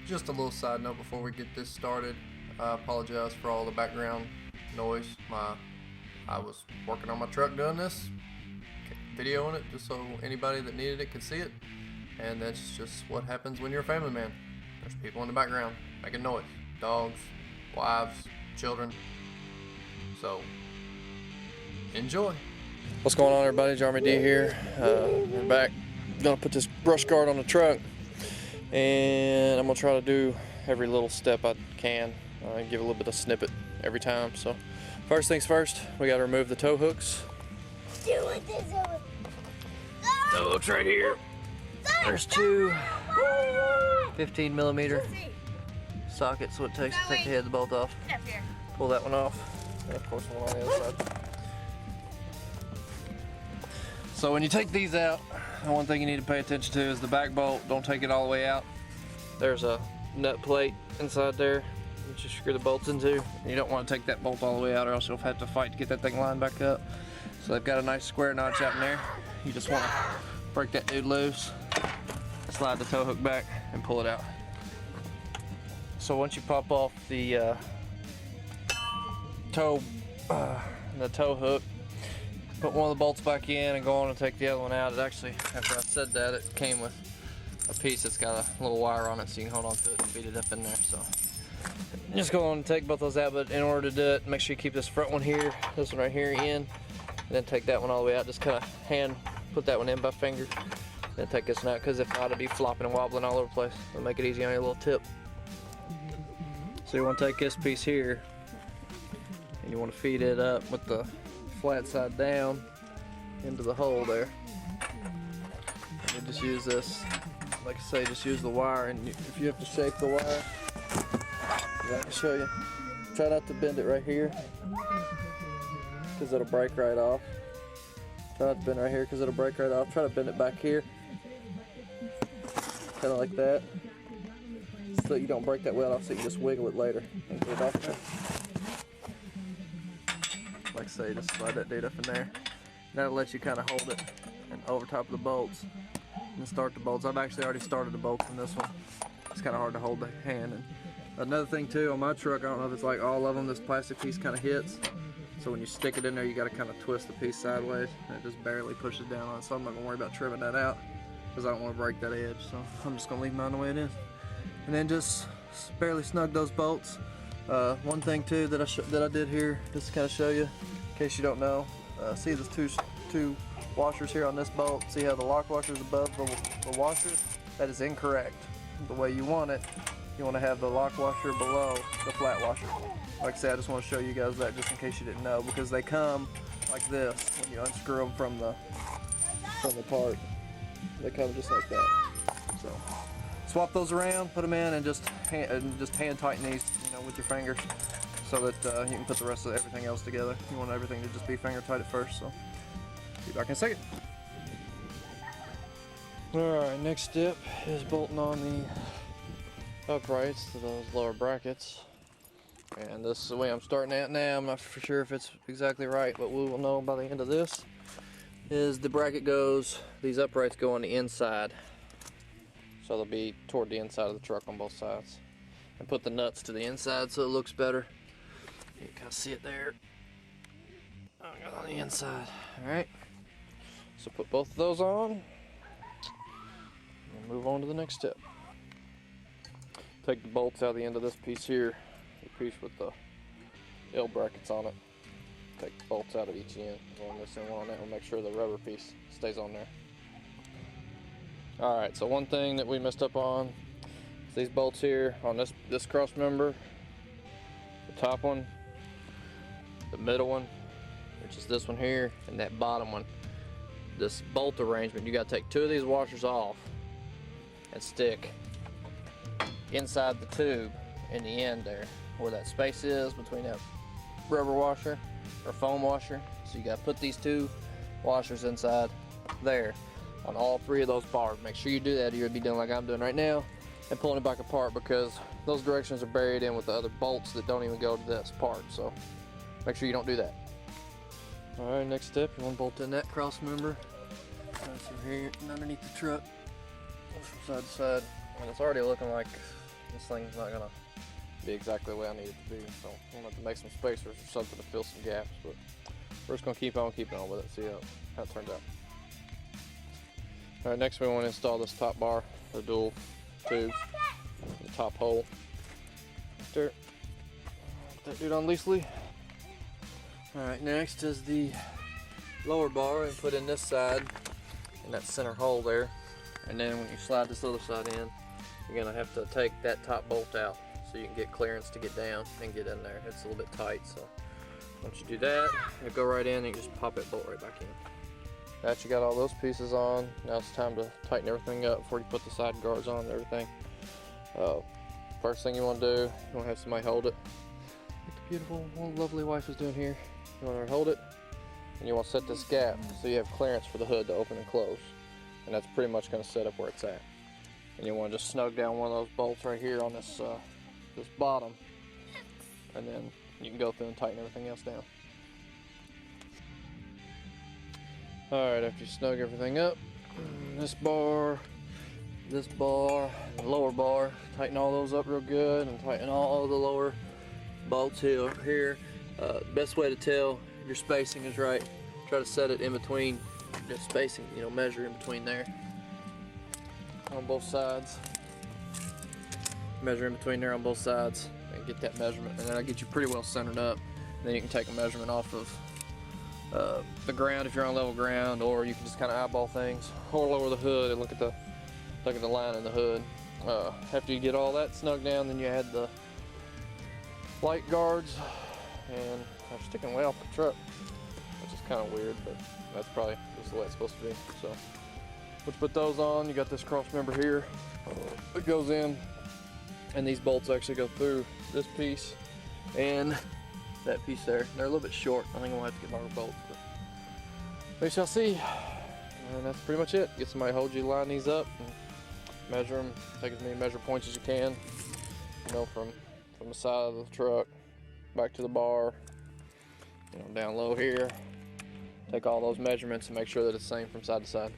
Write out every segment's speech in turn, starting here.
Just a little side note before we get this started. I apologize for all the background noise. I was working on my truck doing this, videoing it just so anybody that needed it could see it. And that's just what happens when you're a family man. There's people in the background making noise. Dogs, wives, children. So, enjoy. What's going on, everybody? Jeremy D here. We're back. Gonna put this brush guard on the truck, and I'm gonna try to do every little step I can. Give a little bit of snippet every time. So, first things first, we gotta remove the tow hooks. Tow hooks right here. There's two 15mm sockets, so it takes to take the head of the bolt off. Pull that one off, and of course one on the other side. So when you take these out, the one thing you need to pay attention to is the back bolt. Don't take it all the way out. There's a nut plate inside there that you screw the bolts into. You don't want to take that bolt all the way out, or else you'll have to fight to get that thing lined back up. So they've got a nice square notch out in there. You just want to break that dude loose, slide the tow hook back, and pull it out. So once you pop off the tow hook, put one of the bolts back in and go on and take the other one out. It actually, after I said that, it came with a piece that's got a little wire on it, so you can hold on to it and feed it up in there. So just go on and take both those out, but in order to do it, make sure you keep this front one here, this one right here in, and then take that one all the way out. Just kind of hand put that one in by finger, then take this one out, because if not, it'll be flopping and wobbling all over the place. It'll make it easy on your little tip. So you want to take this piece here, and you want to feed it up with the flat side down into the hole there. And you just use this, like I say, just use the wire, and if you have to shake the wire, I can show you. Try not to bend it right here, because it'll break right off. Try not to bend right here, because it'll break right off. Try to bend it back here, kind of like that, so you don't break that weld off, so you can just wiggle it later and get it off there. Like I say, just slide that dude up in there. That'll let you kind of hold it and over top of the bolts and start the bolts. I've actually already started the bolts in this one. It's kind of hard to hold the hand. And another thing too, on my truck, I don't know if it's like all of them, this plastic piece kind of hits. So when you stick it in there, you got to kind of twist the piece sideways, and it just barely pushes down on it. So I'm not going to worry about trimming that out, because I don't want to break that edge. So I'm just going to leave mine the way it is. And then just barely snug those bolts. One thing too that I did here, just to kind of show you, in case you don't know, see there's two washers here on this bolt. See how the lock washer is above the washer? That is incorrect. The way you want it, you want to have the lock washer below the flat washer. Like I said, I just want to show you guys that just in case you didn't know, because they come like this when you unscrew them from the part. They come just like that. So swap those around, put them in, and just hand tighten these, with your fingers, so that you can put the rest of everything else together. You want everything to just be finger tight at first. So be back in a second. All right, next step is bolting on the uprights to those lower brackets. And this is the way I'm starting at now. I'm not for sure if it's exactly right, but we will know by the end of this. Is the bracket goes, these uprights go on the inside. So they'll be toward the inside of the truck on both sides. And put the nuts to the inside so it looks better. You can kind of see it there. On the inside. Alright. So put both of those on. And move on to the next step. Take the bolts out of the end of this piece here. The piece with the L brackets on it. Take the bolts out of each end. One on this and one on that one. Make sure the rubber piece stays on there. Alright, so one thing that we messed up on is these bolts here on this cross member. The top one, the middle one, which is this one here, and that bottom one. This bolt arrangement, you got to take two of these washers off and stick inside the tube in the end there, where that space is between that rubber washer or foam washer. So you got to put these two washers inside there on all three of those bars. Make sure you do that, or you'll be doing like I'm doing right now and pulling it back apart, because those directions are buried in with the other bolts that don't even go to this part. So make sure you don't do that. Alright, next step, you want to bolt in that cross member. That's from here and underneath the truck, from side to side. And it's already looking like This thing's not gonna be exactly the way I need it to be, so I'm gonna have to make some spacers or something to fill some gaps, but we're just gonna keep on keeping on with it, see how it turns out. Alright, next we want to install this top bar, the dual tube, the top hole. Right there. Put that dude on loosely. Alright, next is the lower bar, and put in this side in that center hole there. And then when you slide this other side in, you're gonna have to take that top bolt out so you can get clearance to get down and get in there. It's a little bit tight, so once you do that, you go right in and you just pop that bolt right back in. Now that you got all those pieces on, now it's time to tighten everything up before you put the side guards on and everything. First thing you want to do, you want to have somebody hold it. Like the beautiful, lovely wife is doing here. You want her to hold it, and you want to set this gap so you have clearance for the hood to open and close. And that's pretty much going to set up where it's at. And you want to just snug down one of those bolts right here on this this bottom, and then you can go through and tighten everything else down. Alright, after you snug everything up, this bar, and the lower bar, tighten all those up real good, and tighten all the lower bolts here. Best way to tell if your spacing is right, try to set it in between, just spacing, you know, measure in between there on both sides. Measure in between there on both sides and get that measurement, and that'll get you pretty well centered up. And then you can take a measurement off of the ground if you're on level ground, or you can just kind of eyeball things, or lower the hood and look at the line in the hood. After you get all that snug down, then you add the light guards, and they're sticking way off the truck, which is kind of weird, but that's probably just the way it's supposed to be. So let's put those on. You got this cross member here. It goes in, and these bolts actually go through this piece and that piece there. They're a little bit short. I think I'm gonna have to get longer bolts, but we shall see. And that's pretty much it. Get somebody to hold you, line these up, and measure them. Take as many measure points as you can. You know, from the side of the truck back to the bar. You know, down low here. Take all those measurements and make sure that it's the same from side to side.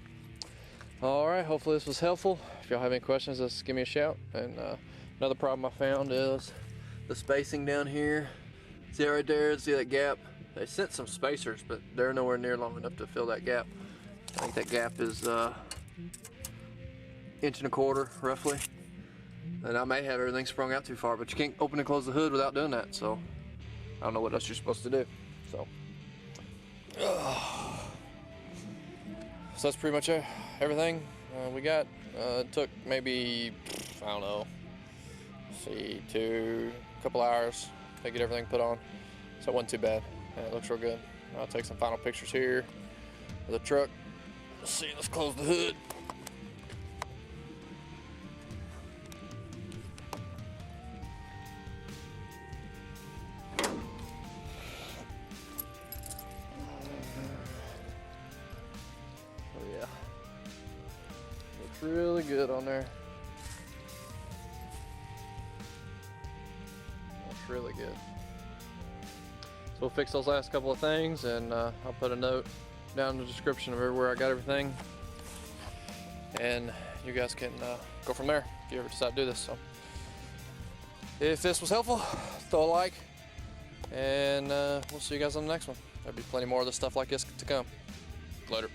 All right. Hopefully this was helpful. If y'all have any questions, just give me a shout. And another problem I found is the spacing down here. See that right there? See that gap? They sent some spacers, but they're nowhere near long enough to fill that gap. I think that gap is 1.25 inches roughly. And I may have everything sprung out too far, but you can't open and close the hood without doing that. So I don't know what else you're supposed to do. So that's pretty much everything we got. It took maybe, I don't know, a couple hours to get everything put on, so it wasn't too bad, and it looks real good. I'll take some final pictures here of the truck. Let's see, let's close the hood. Oh yeah, looks really good on there. Really good. So we'll fix those last couple of things, and I'll put a note down in the description of everywhere I got everything, and you guys can go from there if you ever decide to do this. So if this was helpful, throw a like, and we'll see you guys on the next one. There'll be plenty more of this stuff like this to come. Later.